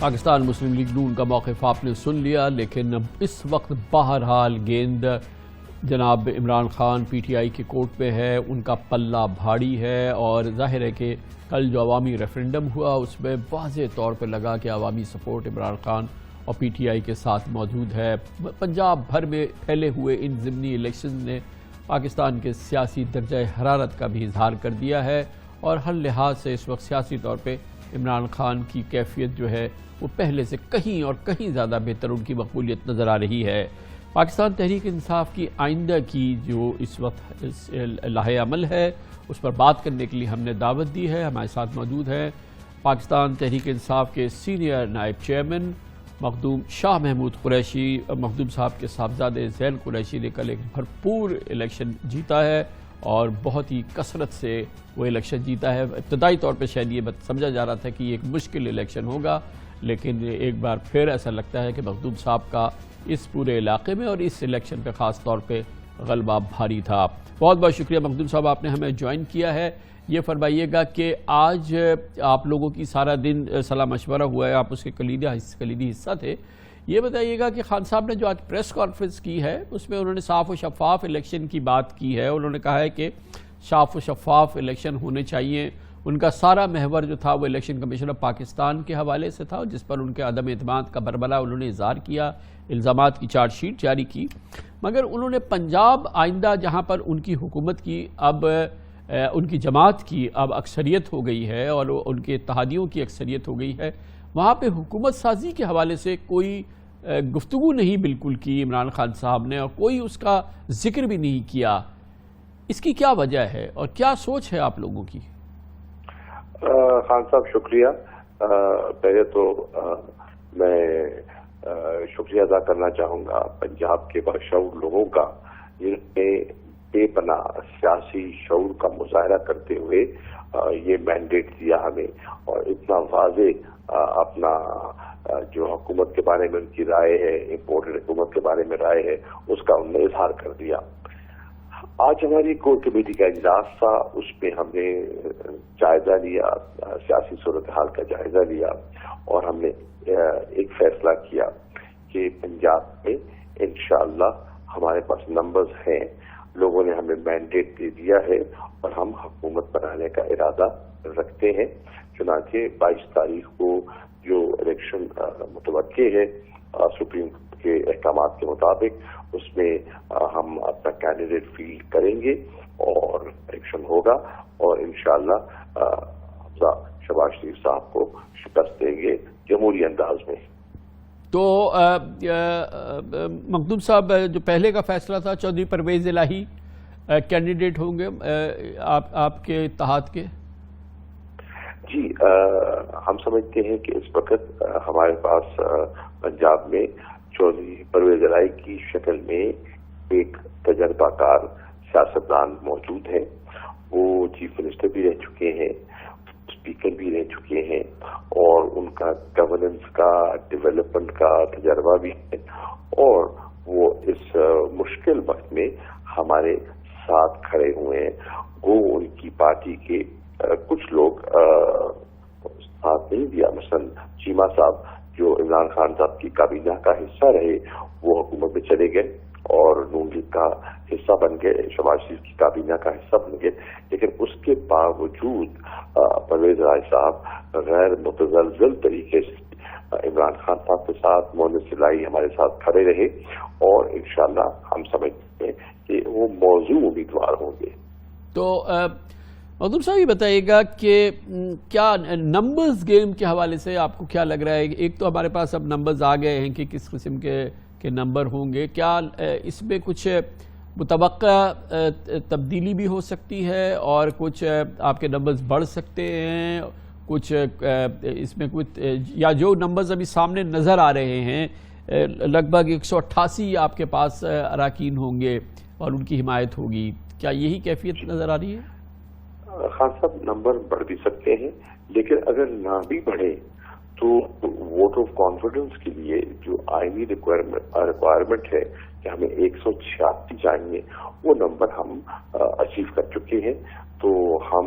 پاکستان مسلم league نون کا موقف آپ نے سن لیا، لیکن اس وقت بہرحال گیند جناب Imran Khan P T I کے کورٹ میں ہے، ان کا پلہ بھاری ہے، اور ظاہر ہے کہ کل جو عوامی ریفرنڈم ہوا اس میں واضح طور پہ لگا کہ عوامی سپورٹ عمران خان اور پی ٹی آئی کے ساتھ موجود ہے۔ پنجاب بھر میں پھیلے ہوئے ان ضمنی الیکشن نے پاکستان کے سیاسی درجہ حرارت کا بھی اظہار کر دیا ہے، اور ہر لحاظ سے اس وقت سیاسی طور پہ عمران خان کی کیفیت جو ہے وہ پہلے سے کہیں اور کہیں زیادہ بہتر ان کی مقبولیت نظر آ رہی ہے۔ پاکستان تحریک انصاف کی آئندہ کی جو اس وقت لاہ عمل ہے اس پر بات کرنے کے لیے ہم نے دعوت دی ہے۔ ہمارے ساتھ موجود ہیں پاکستان تحریک انصاف کے سینئر نائب چیئرمین مخدوم شاہ محمود قریشی۔ مخدوم صاحب کے صاحبزادے زین قریشی نے کل ایک بھرپور الیکشن جیتا ہے، اور بہت ہی کثرت سے وہ الیکشن جیتا ہے۔ ابتدائی طور پہ شاید یہ سمجھا جا رہا تھا کہ یہ ایک مشکل الیکشن ہوگا، لیکن ایک بار پھر ایسا لگتا ہے کہ مخدوم صاحب کا اس پورے علاقے میں اور اس الیکشن پہ خاص طور پہ غلبہ بھاری تھا۔ بہت بہت شکریہ مخدوم صاحب، آپ نے ہمیں جوائن کیا ہے۔ یہ فرمائیے گا کہ آج آپ لوگوں کی سارا دن صلاح مشورہ ہوا ہے، آپ اس کے کلیدی حصہ تھے۔ یہ بتائیے گا کہ خان صاحب نے جو آج پریس کانفرنس کی ہے اس میں انہوں نے صاف و شفاف الیکشن کی بات کی ہے۔ انہوں نے کہا ہے کہ صاف و شفاف الیکشن ہونے چاہیے۔ ان کا سارا محور جو تھا وہ الیکشن کمیشن آف پاکستان کے حوالے سے تھا، جس پر ان کے عدم اعتماد کا بربلا انہوں نے اظہار کیا، الزامات کی چارج شیٹ جاری کی۔ مگر انہوں نے پنجاب آئندہ جہاں پر ان کی حکومت کی اب ان کی جماعت کی اب اکثریت ہو گئی ہے اور ان کے اتحادیوں کی اکثریت ہو گئی ہے، وہاں پہ حکومت سازی کے حوالے سے کوئی گفتگو نہیں بالکل کی عمران خان صاحب نے، اور کوئی اس کا ذکر بھی نہیں کیا۔ اس کی کیا وجہ ہے اور کیا سوچ ہے آپ لوگوں کی؟ خان صاحب شکریہ۔ پہلے تو میں شکریہ ادا کرنا چاہوں گا پنجاب کے باشعور لوگوں کا، جنہوں نے بے پناہ سیاسی شعور کا مظاہرہ کرتے ہوئے یہ مینڈیٹ دیا ہمیں، اور اتنا واضح اپنا جو حکومت کے بارے میں ان کی رائے ہے، امپورٹڈ حکومت کے بارے میں رائے ہے، اس کا انہوں نے اظہار کر دیا۔ آج ہماری کور کمیٹی کا اجلاس تھا، اس میں ہم نے جائزہ لیا، سیاسی صورتحال کا جائزہ لیا، اور ہم نے ایک فیصلہ کیا کہ پنجاب میں انشاءاللہ ہمارے پاس نمبرز ہیں، لوگوں نے ہمیں مینڈیٹ دے دیا ہے اور ہم حکومت بنانے کا ارادہ رکھتے ہیں۔ چنانچہ 22 تاریخ کو جو الیکشن متوقع ہے سپریم کورٹ کے احکامات کے مطابق، اس میں ہم اپنا کینڈیڈیٹ فیلڈ کریں گے اور الیکشن ہوگا، اور انشاءاللہ حمزہ شہباز شریف صاحب کو شکست دیں گے جمہوری انداز میں۔ تو مخدوم صاحب، جو پہلے کا فیصلہ تھا چودھری پرویز الہی کینڈیڈیٹ ہوں گے آپ کے اتحاد کے؟ جی، ہم سمجھتے ہیں کہ اس وقت ہمارے پاس پنجاب میں چودھری پرویز الہی کی شکل میں ایک تجربہ کار سیاستدان موجود ہیں۔ وہ چیف منسٹر بھی رہ چکے ہیں، اسپیکر بھی رہ چکے ہیں، اور ان کا گورننس کا، ڈیولپمنٹ کا تجربہ بھی ہے، اور وہ اس مشکل وقت میں ہمارے ساتھ کھڑے ہوئے ہیں۔ وہ ان کی پارٹی کے کچھ لوگ ساتھ نہیں دیا، مثلا چیمہ صاحب جو عمران خان صاحب کی کابینہ کا حصہ رہے، وہ حکومت میں چلے گئے اور نون لیگ کا حصہ بن گئے، شہباز شریف کی کابینہ کا حصہ بن گئے، لیکن اس کے باوجود پرویز الہی صاحب غیر متزلزل طریقے سے عمران خان صاحب کے ساتھ، مونس الہی ہمارے ساتھ کھڑے رہے، اور انشاءاللہ ہم سمجھتے ہیں کہ وہ موضوع امیدوار ہوں گے۔ تو مخدوم صاحب یہ بتائیے گا کہ کیا نمبرز گیم کے حوالے سے آپ کو کیا لگ رہا ہے؟ ایک تو ہمارے پاس اب نمبرز آ گئے ہیں کہ کس قسم کے نمبر ہوں گے، کیا اس میں کچھ متوقع تبدیلی بھی ہو سکتی ہے اور کچھ آپ کے نمبرز بڑھ سکتے ہیں؟ کچھ اس میں کچھ، یا جو نمبرز ابھی سامنے نظر آ رہے ہیں لگ بھگ 188 آپ کے پاس اراکین ہوں گے اور ان کی حمایت ہوگی، کیا یہی کیفیت نظر آ رہی ہے؟ خان صاحب، نمبر بڑھ بھی سکتے ہیں، لیکن اگر نہ بھی بڑھے تو ووٹ آف کانفیڈنس کے لیے جو آئینی ریکوائرمنٹ ہے کہ ہمیں 186 چاہیے، وہ نمبر ہم اچیو کر چکے ہیں۔ تو ہم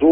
2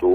2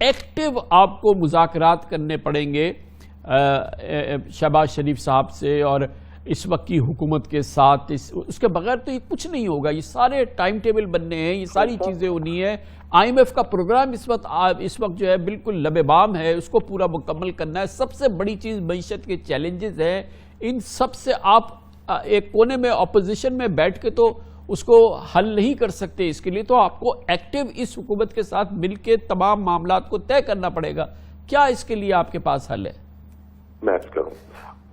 ایکٹیو آپ کو مذاکرات کرنے پڑیں گے شہباز شریف صاحب سے اور اس وقت کی حکومت کے ساتھ؟ اس کے بغیر تو یہ کچھ نہیں ہوگا. یہ سارے ٹائم ٹیبل بننے ہیں, یہ ساری چیزیں ہونی ہے. آئی ایم ایف کا پروگرام اس وقت جو ہے بالکل لب بام ہے, اس کو پورا مکمل کرنا ہے. سب سے بڑی چیز معیشت کے چیلنجز ہیں, ان سب سے آپ ایک کونے میں اپوزیشن میں بیٹھ کے تو اس کو حل نہیں کر سکتے. اس کے لیے تو آپ کو ایکٹیو اس حکومت کے ساتھ مل کے تمام معاملات کو طے کرنا پڑے گا. کیا اس کے لیے آپ کے پاس حل ہے؟ میں عرض کروں,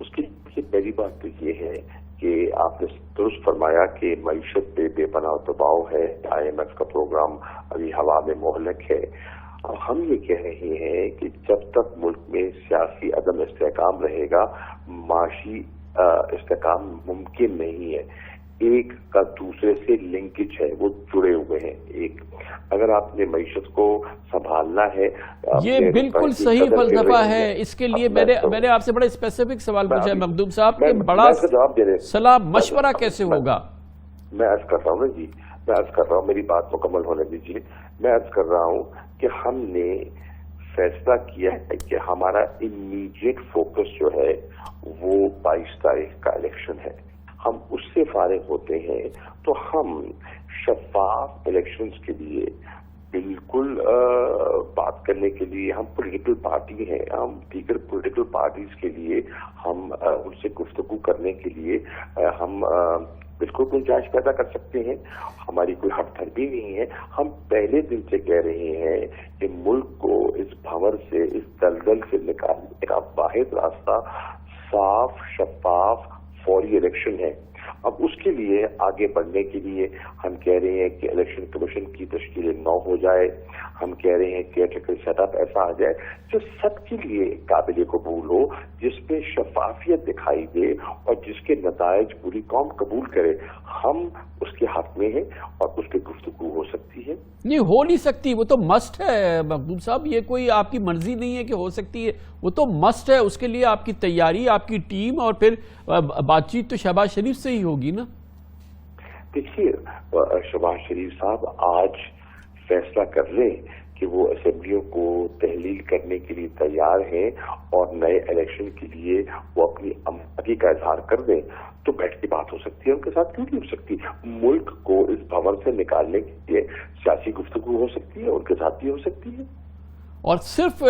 اس کی پہلی بات تو یہ ہے کہ آپ نے درست فرمایا کہ معیشت پہ بے پناہ دباؤ ہے. آئی ایم ایف کا پروگرام ابھی ہوا میں مہلک ہے. ہم یہ کہہ رہے ہیں کہ جب تک ملک میں سیاسی عدم استحکام رہے گا, معاشی استحکام ممکن نہیں ہے. ایک کا دوسرے سے لنکیج ہے, وہ جڑے ہوئے ہیں. ایک اگر آپ نے معیشت کو سنبھالنا ہے, یہ بالکل صحیح فلسفہ ہے. اس کے لیے میں نے آپ سے بڑا اسپیسیفک سوال پوچھا ہے مخدوم صاحب کہ بڑا صلاح مشورہ کیسے ہوگا؟ میں عرض کر رہا ہوں نا جی, میں عرض کر رہا ہوں, میری بات مکمل ہونے دیجیے. میں عرض کر رہا ہوں کہ ہم نے فیصلہ کیا ہے کہ ہمارا امیڈیٹ فوکس جو ہے وہ 22 تاریخ کا الیکشن ہے. ہم اس سے فارغ ہوتے ہیں تو ہم شفاف الیکشنز کے لیے بالکل بات کرنے کے لیے, ہم پولیٹیکل پارٹی ہیں, ہم دیگر پولیٹیکل پارٹیز کے لیے ہم ان سے گفتگو کرنے کے لیے ہم بالکل گنجائش پیدا کر سکتے ہیں. ہماری کوئی ہٹ دھرمی نہیں ہے. ہم پہلے دن سے کہہ رہے ہیں کہ ملک کو اس بھنور سے, اس دلدل سے نکالنے کا واحد راستہ صاف, شفاف, فوری الیکشن ہے. اب اس کے لیے آگے بڑھنے کے لیے ہم کہہ رہے ہیں کہ الیکشن کمیشن کی تشکیل 9 ہو جائے. ہم کہہ رہے ہیں کہ ایٹیکل سیٹ اپ ایسا آ جائے جو سب کے لیے قابل قبول ہو, جس میں شفافیت دکھائی دے اور جس کے نتائج پوری قوم قبول کرے. ہم اس کے حق میں ہیں اور اس پہ گفتگو ہو سکتی ہے. نہیں ہو نہیں سکتی, وہ تو مسٹ ہے مخدوم صاحب. یہ کوئی آپ کی مرضی نہیں ہے کہ ہو سکتی ہے, وہ تو مسٹ ہے. اس کے لیے آپ کی تیاری, آپ کی ٹیم اور پھر بات چیت تو شہباز شریف سے ہی ہوگی نا. دیکھیے, شہباز شریف صاحب آج فیصلہ کر لیں کہ وہ اسمبلیوں کو تحلیل کرنے کے لیے تیار ہیں اور نئے الیکشن کے لیے وہ اپنی آمادگی کا اظہار کر دیں, تو بیٹھ کے بات ہو سکتی ہے. ان کے ساتھ کیوں نہیں ہو سکتی؟ ملک کو اس بھنور سے نکالنے کے لیے سیاسی گفتگو ہو سکتی ہے, ان کے ساتھ بھی ہو سکتی ہے. اور صرف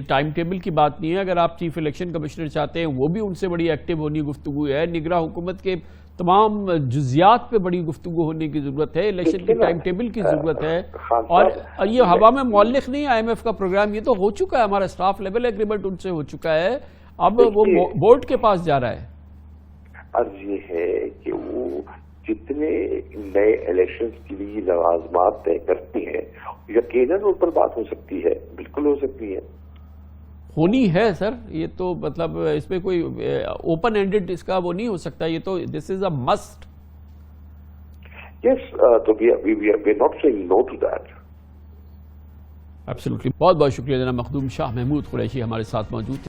ٹائم ٹیبل کی بات نہیں ہے. اگر آپ چیف الیکشن کمشنر چاہتے ہیں, وہ بھی ان سے بڑی ایکٹیو ہونی گفتگو ہے. نگراں حکومت کے تمام جزیات پہ بڑی گفتگو ہونے کی ضرورت ہے. الیکشن کے ٹائم ٹیبل کی ضرورت ہے. اور یہ ہوا میں معلق نہیں, آئی ایم ایف کا پروگرام یہ تو ہو چکا ہے, ہمارا اسٹاف لیول ایگریمنٹ ان سے ہو چکا ہے. اب وہ بورڈ کے پاس جا رہا ہے. عرض یہ ہے کہ وہ جتنے نئے الیکشن کے لیے لوازمات طے کرتی ہیں, یقیناً ان پر بات ہو سکتی ہے, بالکل ہو سکتی ہے, ہونی ہے سر. یہ تو مطلب اس میں کوئی اوپن اینڈڈ اس کا وہ نہیں ہو سکتا. یہ تو دس از اے مسٹ. یس, تو we are not seeing no to that. Absolutely. بہت بہت شکریہ جناب مخدوم شاہ محمود قریشی ہمارے ساتھ موجود تھے.